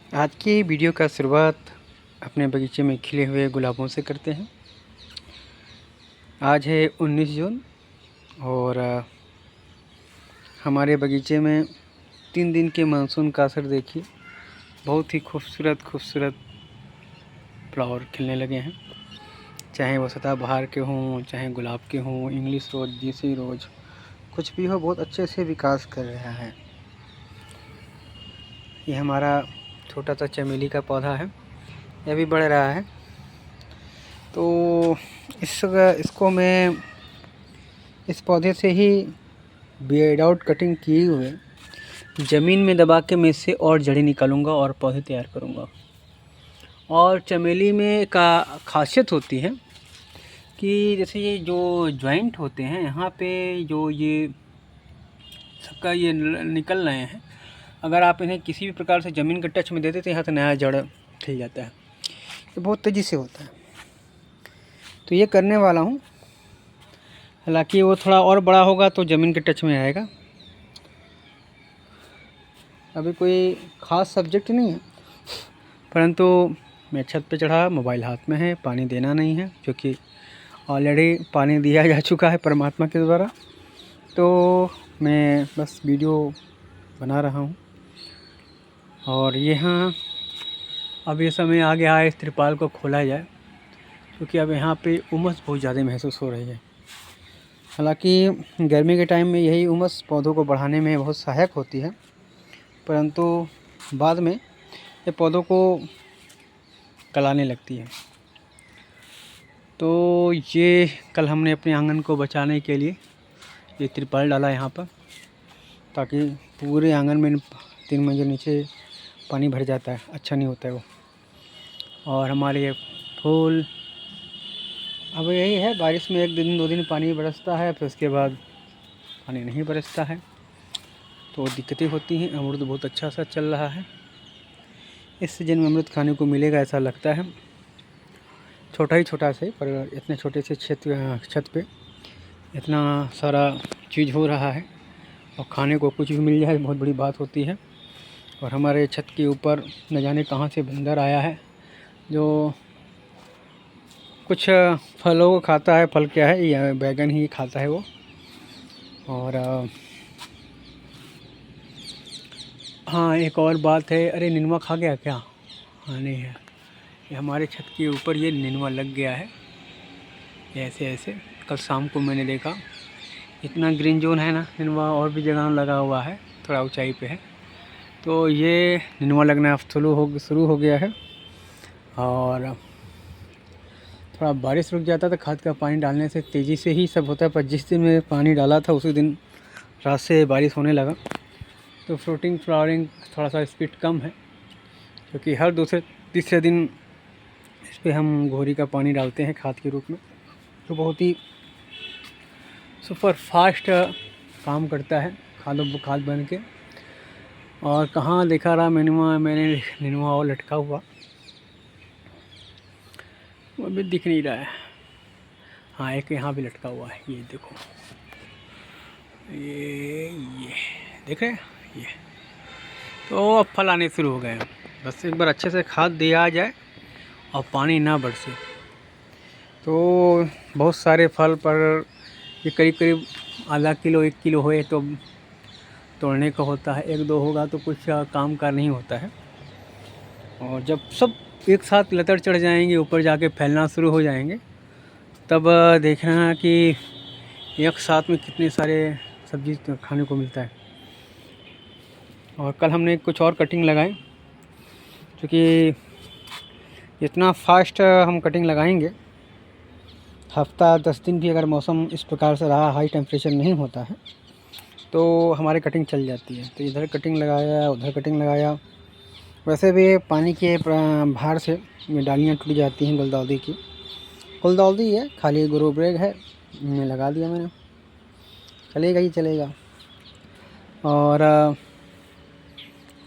आज की वीडियो का शुरुआत अपने बगीचे में खिले हुए गुलाबों से करते हैं। आज है 19 जून और हमारे बगीचे में 3 दिन के मानसून का असर देखिए। बहुत ही खूबसूरत फ्लावर खिलने लगे हैं, चाहे वो सदाबहार के हों, चाहे गुलाब के हों, इंग्लिश रोज, देसी रोज, कुछ भी हो, बहुत अच्छे से विकास कर रहा है। ये हमारा छोटा सा चमेली का पौधा है, यह भी बढ़ रहा है। तो इसको मैं इस पौधे से ही बेड आउट कटिंग किए हुए ज़मीन में दबा के मैं इससे और जड़ें निकालूंगा और पौधे तैयार करूंगा। और चमेली में का खासियत होती है कि जैसे ये जो जॉइंट होते हैं यहाँ पे जो ये सबका ये निकल रहे हैं, अगर आप इन्हें किसी भी प्रकार से ज़मीन के टच में देते तो यहाँ से नया जड़ खिल जाता है। ये बहुत तेज़ी से होता है, तो ये करने वाला हूँ। हालांकि वो थोड़ा और बड़ा होगा तो ज़मीन के टच में आएगा। अभी कोई ख़ास सब्जेक्ट नहीं है, परंतु मैं छत पे चढ़ा, मोबाइल हाथ में है, पानी देना नहीं है क्योंकि ऑलरेडी पानी दिया जा चुका है परमात्मा के द्वारा। तो मैं बस वीडियो बना रहा हूँ। और यहाँ अब ये समय आ गया है इस त्रिपाल को खोला जाए, क्योंकि अब यहाँ पे उमस बहुत ज़्यादा महसूस हो रही है। हालांकि गर्मी के टाइम में यही उमस पौधों को बढ़ाने में बहुत सहायक होती है, परंतु बाद में ये पौधों को गलाने लगती है। तो ये कल हमने अपने आंगन को बचाने के लिए ये त्रिपाल डाला यहाँ पर, ताकि पूरे आंगन में 3 मंजिल नीचे पानी भर जाता है, अच्छा नहीं होता है वो। और हमारे ये फूल अब यही है, बारिश में 1 दिन 2 दिन पानी बरसता है, फिर उसके बाद पानी नहीं बरसता है, तो दिक्कतें होती हैं। अमरूद बहुत अच्छा सा चल रहा है, इस सीजन में अमरूद खाने को मिलेगा ऐसा लगता है। छोटा से, पर इतने छोटे से छत पे इतना सारा चीज़ हो रहा है और खाने को कुछ भी मिल जाए बहुत बड़ी बात होती है। और हमारे छत के ऊपर न जाने कहाँ से बंदर आया है जो कुछ फलों को खाता है। फल क्या है, या बैगन ही खाता है वो। और हाँ, एक और बात है, अरे निनुआ खा गया क्या? हाँ नहीं है, ये हमारे छत के ऊपर ये निनुआ लग गया है ऐसे। कल शाम को मैंने देखा, इतना ग्रीन जोन है ना, निनुआ और भी जगह लगा हुआ है, थोड़ा ऊंचाई पे है। तो ये निनुआ लगना अब शुरू हो गया है। और थोड़ा बारिश रुक जाता तो खाद का पानी डालने से तेज़ी से ही सब होता है, पर जिस दिन मैं पानी डाला था उसी दिन रात से बारिश होने लगा, तो फ्लावरिंग थोड़ा सा स्पीड कम है, क्योंकि हर दूसरे तीसरे दिन इस पर हम घोरी का पानी डालते हैं खाद के रूप में, तो बहुत ही सुपर फास्ट काम करता है खाद बन के। और कहाँ देखा रहा मैंने निनुआ और लटका हुआ, वो अभी दिख नहीं रहा है। हाँ, एक यहाँ भी लटका हुआ है, ये देखो, ये देख रहे हैं ये। तो अब फल आने शुरू हो गए हैं, बस एक बार अच्छे से खाद दिया जाए और पानी ना बरसे तो बहुत सारे फल पर ये करीब आधा किलो 1 किलो होए तो तोड़ने का होता है। 1-2 होगा तो कुछ काम का नहीं होता है। और जब सब एक साथ लतर चढ़ जाएंगे, ऊपर जाके फैलना शुरू हो जाएंगे, तब देखना कि एक साथ में कितने सारे सब्जी खाने को मिलता है। और कल हमने कुछ और कटिंग लगाई, क्योंकि इतना फास्ट हम कटिंग लगाएंगे, हफ्ता 10 दिन भी अगर मौसम इस प्रकार से रहा, हाई टेम्परेचर नहीं होता है, तो हमारी कटिंग चल जाती है। तो इधर कटिंग लगाया, उधर कटिंग लगाया। वैसे भी पानी के भार से डालियाँ टूट जाती हैं गुलदाउदी है, खाली ग्रो बैग है, मैं लगा दिया मैंने, चलेगा ही चलेगा। और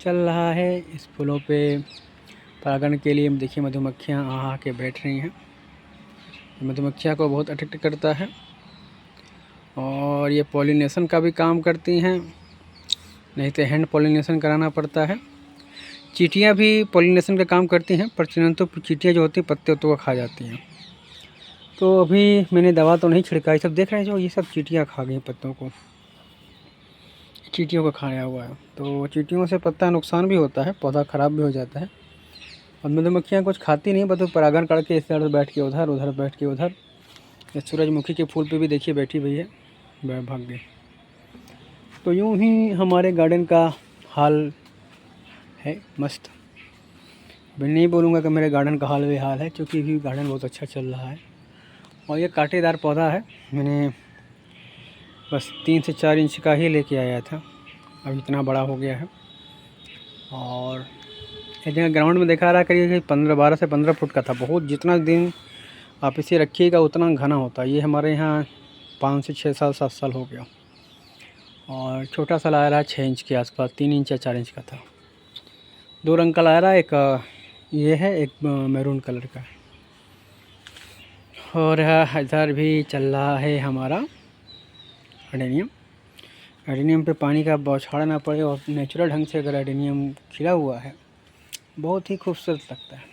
चल रहा है इस फूलों पे परागण के लिए। देखिए मधुमक्खियाँ आ के बैठ रही हैं, मधुमक्खियाँ को बहुत अट्रैक्ट करता है। और ये पॉलिनेशन का भी काम करती हैं, नहीं तो हैंड पॉलिनेशन कराना पड़ता है। चींटियाँ भी पॉलिनेशन का काम करती हैं, पर तो चींटियाँ जो होती हैं पत्ते उत्तों को खा जाती हैं। तो अभी मैंने दवा तो नहीं छिड़का, ये सब देख रहे हैं जो ये सब चींटियाँ खा गई पत्तों को, चींटियों को खाया हुआ है। तो चींटियों से पत्ता नुकसान भी होता है, पौधा ख़राब भी हो जाता है। और मधुमक्खियाँ कुछ खाती नहीं, बस परागण करके इस तरह बैठ के उधर, उधर बैठ के उधर। ये सूरजमुखी के फूल पे भी देखिए बैठी हुई है, भाग गई। तो यूँ ही हमारे गार्डन का हाल है मस्त। मैं नहीं बोलूँगा कि मेरे गार्डन का हाल बेहाल है, क्योंकि भी गार्डन बहुत अच्छा चल रहा है। और ये कांटेदार पौधा है, मैंने बस 3 से 4 इंच का ही लेके आया था, अब इतना बड़ा हो गया है। और एक जगह ग्राउंड में देखा रहा करीब 12 से 15 फुट का था। बहुत जितना दिन आप इसे रखिएगा उतना घना होता है। ये हमारे यहाँ 5 से 6 साल 7 साल हो गया। और छोटा सा लाया रहा 6 इंच के आसपास, 3 इंच या 4 इंच का था। 2 रंग का लाया रहा, एक ये है, एक मैरून कलर का। और इधर भी चल रहा है हमारा एडेनियम। एडेनियम पे पानी का बौछार ना पड़े और नेचुरल ढंग से अगर एडेनियम खिला हुआ है, बहुत ही खूबसूरत लगता है।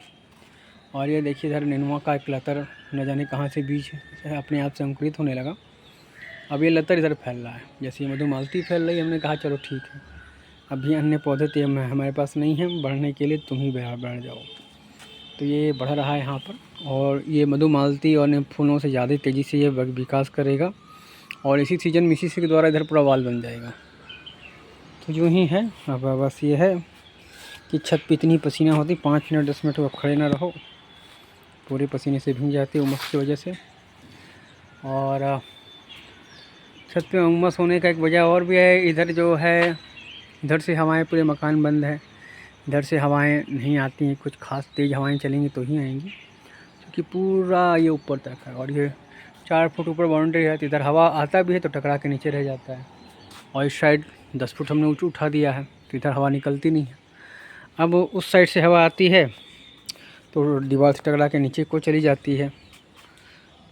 और ये देखिए इधर नेनुआ का एक लतर न जाने कहाँ से बीज अपने आप से अंकुरित होने लगा। अब ये लतर इधर फैल रहा है, जैसे ये मधुमालती फैल रही है। हमने कहा चलो ठीक है, अभी अन्य पौधे तो हमारे पास नहीं हैं बढ़ने के लिए, तुम ही बढ़ जाओ। तो ये बढ़ रहा है यहाँ पर। और ये मधुमालती और अन्य फूलों से ज़्यादा तेज़ी से ये विकास करेगा, और इसी सीजन में इसी के द्वारा इधर पूरा वाल बन जाएगा। तो यूँ ही है। अब बस ये है कि छत पे इतनी पसीना होती, 5 मिनट 10 मिनट अब खड़े ना रहो, पूरे पसीने से भीग जाते उमस की वजह से। और छत पे उमस होने का एक वजह और भी है, इधर जो है इधर से हवाएं, पूरे मकान बंद है, इधर से हवाएं नहीं आती हैं। कुछ खास तेज़ हवाएं चलेंगी तो ही आएंगी, क्योंकि पूरा ये ऊपर तक है। और ये 4 फुट ऊपर बाउंड्री है, तो इधर हवा आता भी है तो टकरा के नीचे रह जाता है। और इस साइड 10 फुट हमने ऊँचा उठा दिया है, तो इधर हवा निकलती नहीं है। अब उस साइड से हवा आती है तो दीवार से टकरा के नीचे को चली जाती है।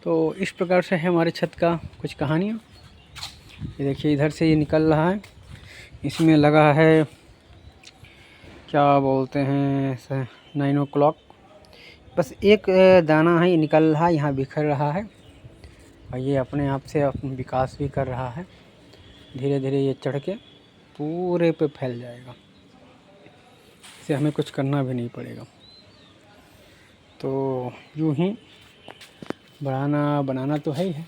तो इस प्रकार से है हमारे छत का कुछ कहानियाँ। ये देखिए इधर से ये निकल रहा है, इसमें लगा है क्या बोलते हैं 9 o'clock, बस एक दाना है, ये निकल रहा है, यहाँ बिखर रहा है। और ये अपने आप से विकास भी कर रहा है, धीरे धीरे ये चढ़ के पूरे पे फैल जाएगा। इसे हमें कुछ करना भी नहीं पड़ेगा। तो यूँ ही बनाना तो है ही है।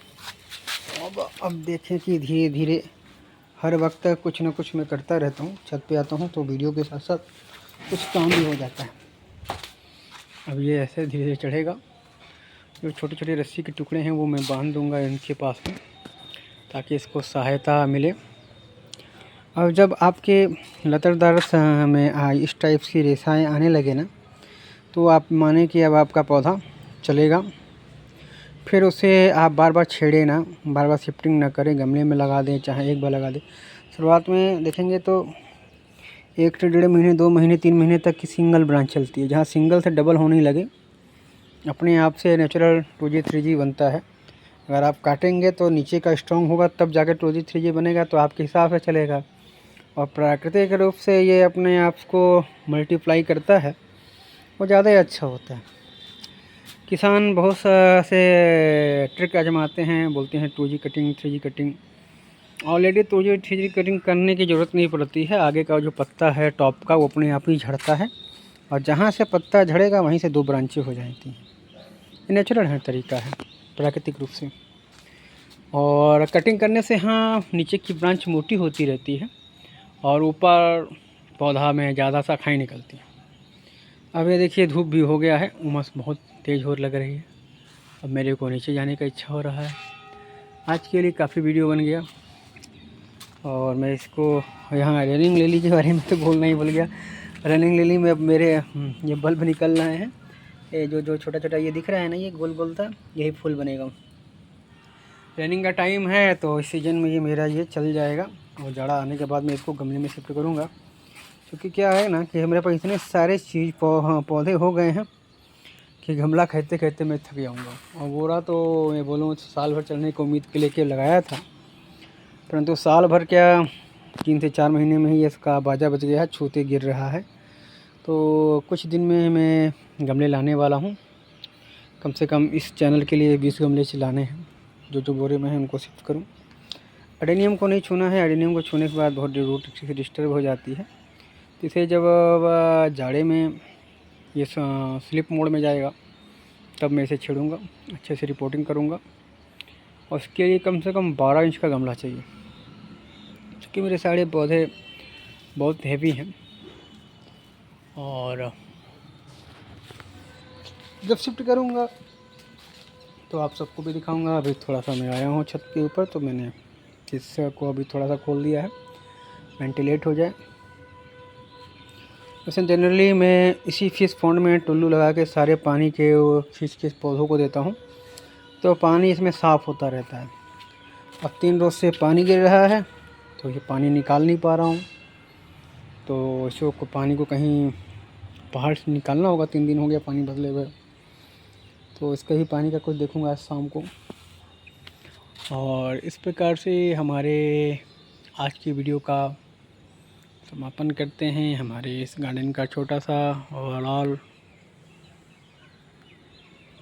अब देखें कि धीरे धीरे हर वक्त कुछ ना कुछ मैं करता रहता हूँ। छत पे आता हूँ तो वीडियो के साथ साथ कुछ काम भी हो जाता है। अब ये ऐसे धीरे धीरे चढ़ेगा। जो छोटे छोटे रस्सी के टुकड़े हैं वो मैं बांध दूंगा इनके पास में, ताकि इसको सहायता मिले। अब जब आपके लतरदार में इस टाइप की रेशाएँ आने लगे ना, तो आप माने कि अब आपका पौधा चलेगा। फिर उसे आप बार बार छेड़े ना, बार बार शिफ्टिंग ना करें, गमले में लगा दें, चाहे एक बार लगा दें। शुरुआत में देखेंगे तो 1 से 1.5 महीने, 2 महीने, 3 महीने तक की सिंगल ब्रांच चलती है। जहाँ सिंगल से डबल होने लगे, अपने आप से नेचुरल 2G 3G बनता है। अगर आप काटेंगे तो नीचे का स्ट्रॉन्ग होगा, तब जाकर 2G 3G बनेगा, तो आपके हिसाब से चलेगा। और प्राकृतिक रूप से ये अपने आप को मल्टीप्लाई करता है, वो ज़्यादा ही अच्छा होता है। किसान बहुत से ट्रिक आजमाते हैं, बोलते हैं 2G cutting 3G cutting. Already 2G 3G cutting करने की ज़रूरत नहीं पड़ती है। आगे का जो पत्ता है टॉप का, वो अपने आप ही झड़ता है, और जहाँ से पत्ता झड़ेगा वहीं से 2 ब्रांचें हो जाती हैं। ये नेचुरल है, तरीका है प्राकृतिक रूप से। और कटिंग करने से हाँ, नीचे की ब्रांच मोटी होती रहती है और ऊपर पौधा में ज़्यादा शाखाएँ निकलती हैं। अब ये देखिए धूप भी हो गया है, उमस बहुत तेज़ हो लग रही है। अब मेरे को नीचे जाने का इच्छा हो रहा है। आज के लिए काफ़ी वीडियो बन गया, और मैं इसको यहाँ रनिंग लिली के बारे में तो बोलना ही भूल गया। रनिंग लिली में अब मेरे ये बल्ब निकल रहे हैं। ये जो छोटा छोटा ये दिख रहा है ना, ये गोल गोल था, यही फूल बनेगा। रनिंग का टाइम है तो इस सीज़न में ये मेरा ये चल जाएगा, और जाड़ा आने के बाद मैं इसको गमले में शिफ्ट करूँगा। क्योंकि क्या है ना कि मेरे पास इतने सारे चीज़ पौधे हो गए हैं कि गमला खरीदते खरीदते मैं थक जाऊँगा। और बोरा तो मैं बोलूँ साल भर चलने की उम्मीद के लेके लगाया था, परंतु साल भर क्या 3 से 4 महीने में ही इसका बाजा बच गया है, छूते गिर रहा है। तो कुछ दिन में मैं गमले लाने वाला हूँ। कम से कम इस चैनल के लिए 20 गमले लाने हैं। जो बोरे में हैं उनको शिफ्ट करूँ। एडेनियम को नहीं छूना है। एडेनियम को छूने के बाद बहुत रूट डिस्टर्ब हो जाती है। तो इसे जब जाड़े में ये स्लिप मोड में जाएगा तब मैं इसे छेड़ूँगा, अच्छे से रिपोर्टिंग करूँगा। और उसके लिए कम से कम 12 इंच का गमला चाहिए, क्योंकि मेरे सारे पौधे बहुत हैवी हैं। और जब शिफ्ट करूँगा तो आप सबको भी दिखाऊंगा। अभी थोड़ा सा मैं आया हूँ छत के ऊपर, तो मैंने हिस्से को अभी थोड़ा सा खोल दिया है, वेंटिलेट हो जाए। वैसे जनरली मैं इसी फिश पॉन्ड में टुल्लू लगा के सारे पानी के फिश के पौधों को देता हूँ, तो पानी इसमें साफ़ होता रहता है। अब 3 रोज़ से पानी गिर रहा है, तो ये पानी निकाल नहीं पा रहा हूँ। तो इसको पानी को कहीं पहाड़ से निकालना होगा। 3 दिन हो गया पानी बदले हुए, तो इसका भी पानी का कुछ देखूँगा आज शाम को। और इस प्रकार से हमारे आज की वीडियो का समापन करते हैं। हमारे इस गार्डन का छोटा सा ओवरऑल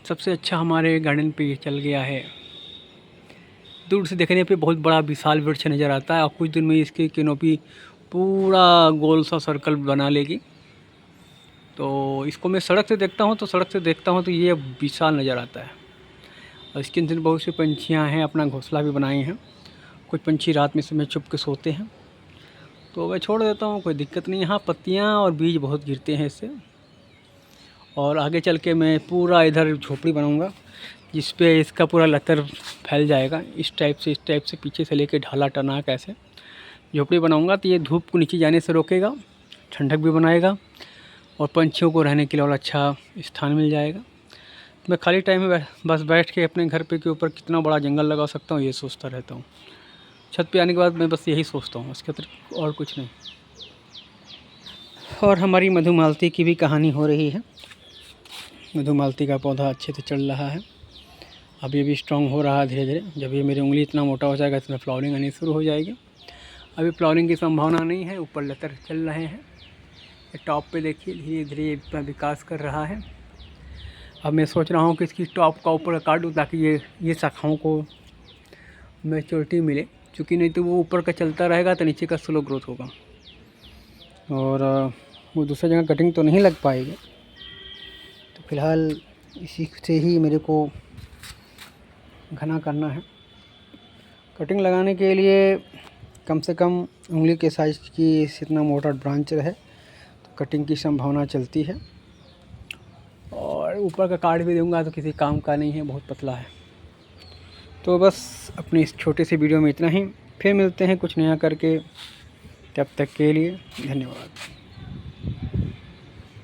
सबसे अच्छा हमारे गार्डन पे ये चल गया है। दूर से देखने पे बहुत बड़ा विशाल वृक्ष नज़र आता है, और कुछ दिन में इसकी कैनोपी पूरा गोल सा सर्कल बना लेगी। तो इसको मैं सड़क से देखता हूँ तो ये विशाल नज़र आता है। और इसके अंदर बहुत सी पंछियाँ हैं, अपना घोंसला भी बनाए हैं। कुछ पंछी रात में समय छुप के सोते हैं, तो मैं छोड़ देता हूँ, कोई दिक्कत नहीं। हाँ, पत्तियाँ और बीज बहुत गिरते हैं इससे। और आगे चल के मैं पूरा इधर झोपड़ी बनाऊँगा, जिस पे इसका पूरा लतर फैल जाएगा। इस टाइप से पीछे से लेके ढाला टना कैसे झोपड़ी बनाऊँगा, तो ये धूप को नीचे जाने से रोकेगा, ठंडक भी बनाएगा, और पंछियों को रहने के लिए और अच्छा स्थान मिल जाएगा। मैं खाली टाइम में बस बैठ के अपने घर पे के ऊपर कितना बड़ा जंगल लगा सकता हूँ, ये सोचता रहता हूँ। छत पे आने के बाद मैं बस यही सोचता हूँ, इसके अतिरिक्त और कुछ नहीं। और हमारी मधुमालती की भी कहानी हो रही है। मधुमालती का पौधा अच्छे से चल रहा है, अभी भी स्ट्रॉन्ग हो रहा है धीरे धीरे। जब ये मेरी उंगली इतना मोटा हो जाएगा, इसमें फ्लावरिंग आनी शुरू हो जाएगी। अभी फ्लावरिंग की संभावना नहीं है, ऊपर लतर चल रहे हैं। टॉप पे देखिए धीरे धीरे इतना विकास कर रहा है। अब मैं सोच रहा हूँ कि इसकी टॉप का ऊपर काट दूँ, ताकि ये शाखाओं को मैच्योरिटी मिले, क्योंकि नहीं तो वो ऊपर का चलता रहेगा तो नीचे का स्लो ग्रोथ होगा, और वो दूसरी जगह कटिंग तो नहीं लग पाएगी। तो फिलहाल इसी से ही मेरे को घना करना है। कटिंग लगाने के लिए कम से कम उंगली के साइज़ की इतना मोटा ब्रांच रहे, तो कटिंग की संभावना चलती है। और ऊपर का काट भी दूंगा तो किसी काम का नहीं है, बहुत पतला है। तो बस अपनी इस छोटे से वीडियो में इतना ही। फिर मिलते हैं कुछ नया करके, तब तक के लिए धन्यवाद।